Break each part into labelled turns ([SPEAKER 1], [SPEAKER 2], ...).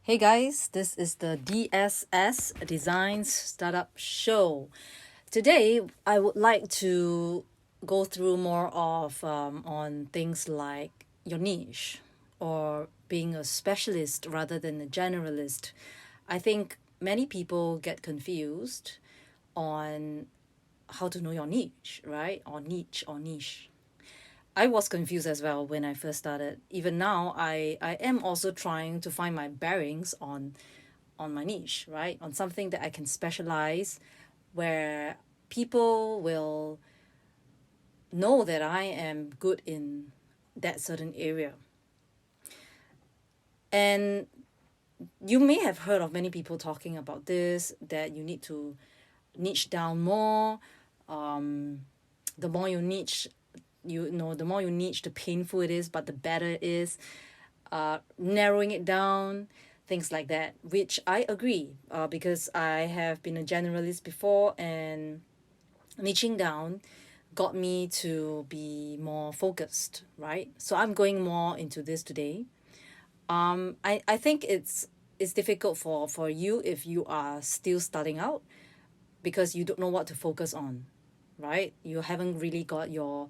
[SPEAKER 1] Hey guys, this is the DSS Designs Startup Show. Today, I would like to go through more of on things like your niche or being a specialist rather than a generalist. I think many people get confused on how to know your niche, right? Or niche or niche. I was confused as well when I first started. Even now, I am also trying to find my bearings on my niche, right? On something that I can specialize where people will know that I am good in that certain area. And you may have heard of many people talking about this, that you need to niche down more. The more you niche, the more you niche, the painful it is, but the better it is. Narrowing it down, things like that, which I agree, because I have been a generalist before, and niching down got me to be more focused, right? So I'm going more into this today. I think it's difficult for you if you are still starting out because you don't know what to focus on, right? You haven't really got your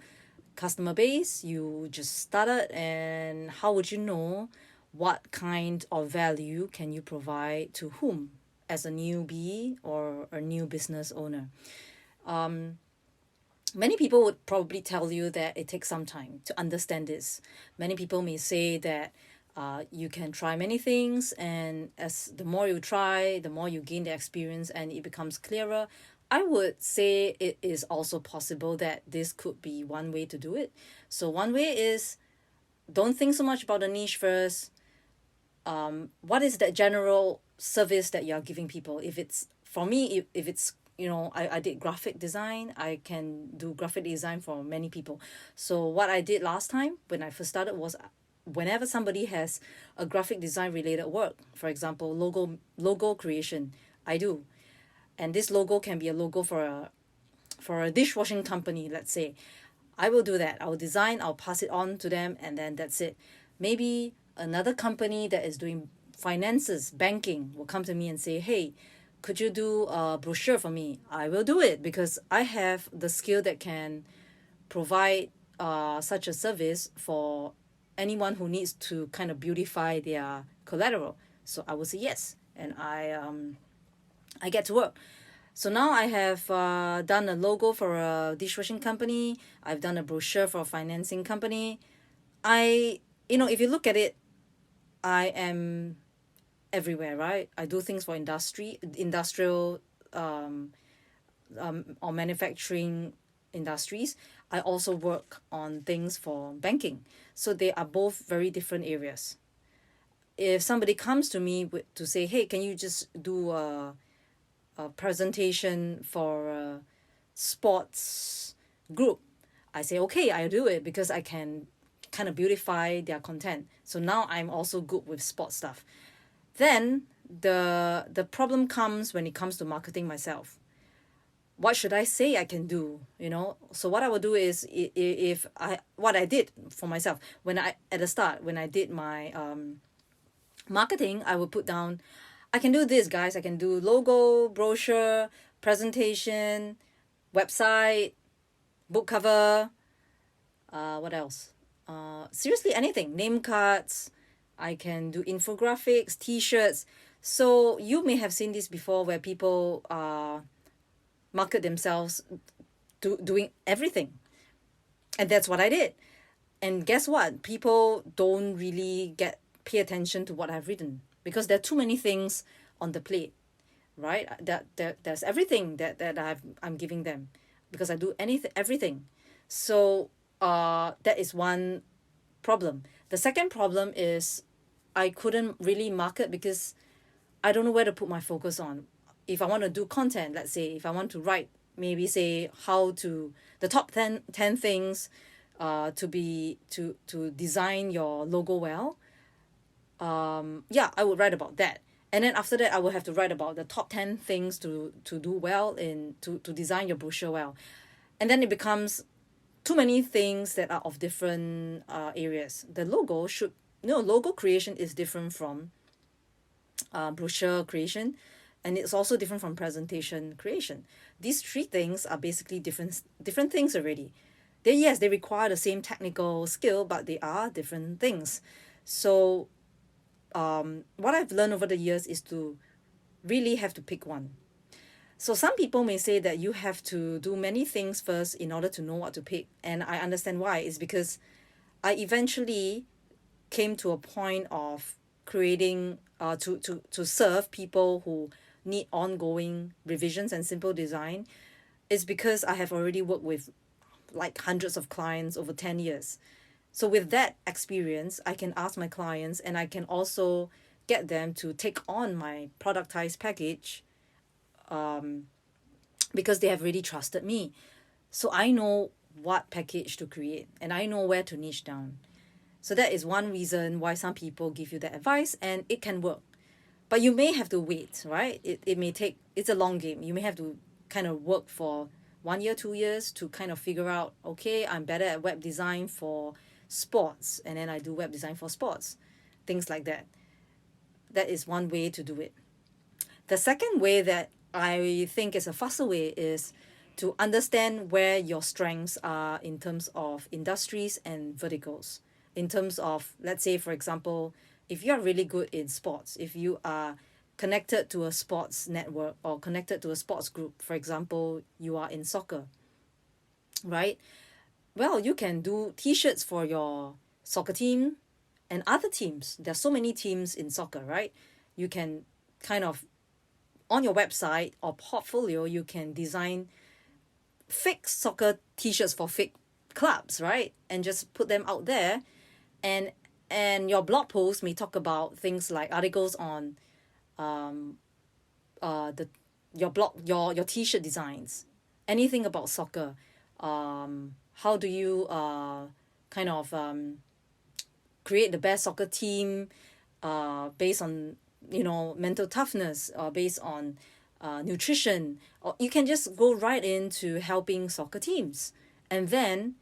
[SPEAKER 1] customer base, you just started, and how would you know what kind of value can you provide to whom as a newbie or a new business owner? Many people would probably tell you that it takes some time to understand this. Many people may say that you can try many things, and as the more you try, the more you gain the experience and it becomes clearer. I would say it is also possible that this could be one way to do it. So one way is, don't think so much about the niche first. What is that general service that you're giving people? If it's, for me, if it's, I did graphic design, I can do graphic design for many people. So what I did last time when I first started was, whenever somebody has a graphic design related work, for example, logo creation, I do. And this logo can be a logo for a dishwashing company, let's say. I will do that. I'll design, I'll pass it on to them, and then that's it. Maybe another company that is doing finances, banking, will come to me and say, hey, could you do a brochure for me? I will do it because I have the skill that can provide such a service for anyone who needs to kind of beautify their collateral. So I will say yes, and I get to work. So now I have done a logo for a dishwashing company. I've done a brochure for a financing company. If you look at it, I am everywhere, right? I do things for industrial, or manufacturing industries. I also work on things for banking. So they are both very different areas. If somebody comes to me to say, hey, can you just do a presentation for a sports group, I say, okay, I'll do it because I can kind of beautify their content. So now I'm also good with sports stuff. Then the problem comes when it comes to marketing myself. What should I say I can do? So what I will do is, if I what I did for myself when I at the start when I did my marketing, I would put down, I can do this, guys. I can do logo, brochure, presentation, website, book cover. What else? Seriously, anything. Name cards. I can do infographics, T-shirts. So you may have seen this before, where people market themselves doing everything, and that's what I did. And guess what? People don't really pay attention to what I've written because there are too many things on the plate, right? There's everything that I'm giving them because I do everything. So that is one problem. The second problem is I couldn't really market because I don't know where to put my focus on. If I want to do content, let's say, if I want to write, maybe say the top 10 things to design your logo well. Yeah, I would write about that. And then after that, I will have to write about the top 10 things to do well to design your brochure well. And then it becomes too many things that are of different areas. The logo creation is different from brochure creation, and it's also different from presentation creation. These three things are basically different things already. Yes, they require the same technical skill, but they are different things. So what I've learned over the years is to really have to pick one. So some people may say that you have to do many things first in order to know what to pick, and I understand why. It's because I eventually came to a point of creating to serve people who need ongoing revisions and simple design. Is because I have already worked with like hundreds of clients over 10 years. So with that experience, I can ask my clients, and I can also get them to take on my productized package, because they have really trusted me. So I know what package to create, and I know where to niche down. So that is one reason why some people give you that advice, and it can work. But you may have to wait, right? It may take, it's a long game. You may have to kind of work for 1 year, 2 years to kind of figure out, okay, I'm better at web design for sports, and then I do web design for sports, things like that. That is one way to do it. The second way that I think is a faster way is to understand where your strengths are in terms of industries and verticals. In terms of, let's say, for example, if you're really good in sports, if you are connected to a sports network or connected to a sports group, for example, you are in soccer, right? Well, you can do t-shirts for your soccer team and other teams. There's so many teams in soccer, right? You can kind of, on your website or portfolio, you can design fake soccer t-shirts for fake clubs, right? And just put them out there. And your blog post may talk about things like articles on the your blog, your t-shirt designs, anything about soccer. How do you kind of create the best soccer team based on, you know, mental toughness, or based on nutrition, or you can just go right into helping soccer teams, and then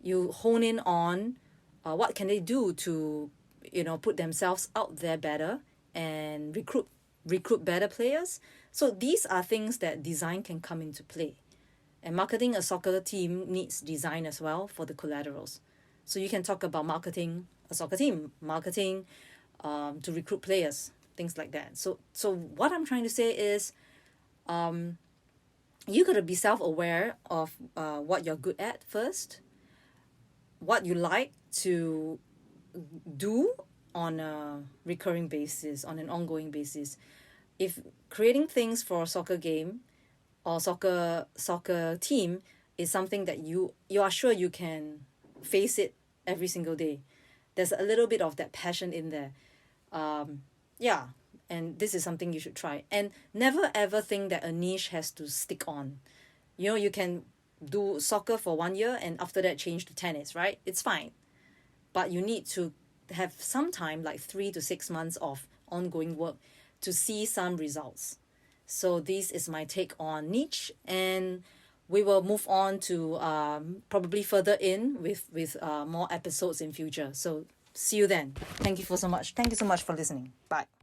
[SPEAKER 1] you hone in on what can they do to, you know, put themselves out there better and recruit better players. So these are things that design can come into play, and marketing a soccer team needs design as well for the collaterals. So you can talk about marketing a soccer team, marketing to recruit players, things like that. So what I'm trying to say is, you gotta be self-aware of what you're good at first, what you like to do on a recurring basis, on an ongoing basis. If creating things for a soccer game or soccer team is something that you are sure you can face it every single day, there's a little bit of that passion in there. Yeah, and this is something you should try. And never ever think that a niche has to stick on. You know, you can do soccer for 1 year and after that change to tennis, right? It's fine. But you need to have some time, like 3 to 6 months of ongoing work, to see some results. So this is my take on niche, and we will move on to probably further in with more episodes in future. So see you then. Thank you so much for listening. Bye.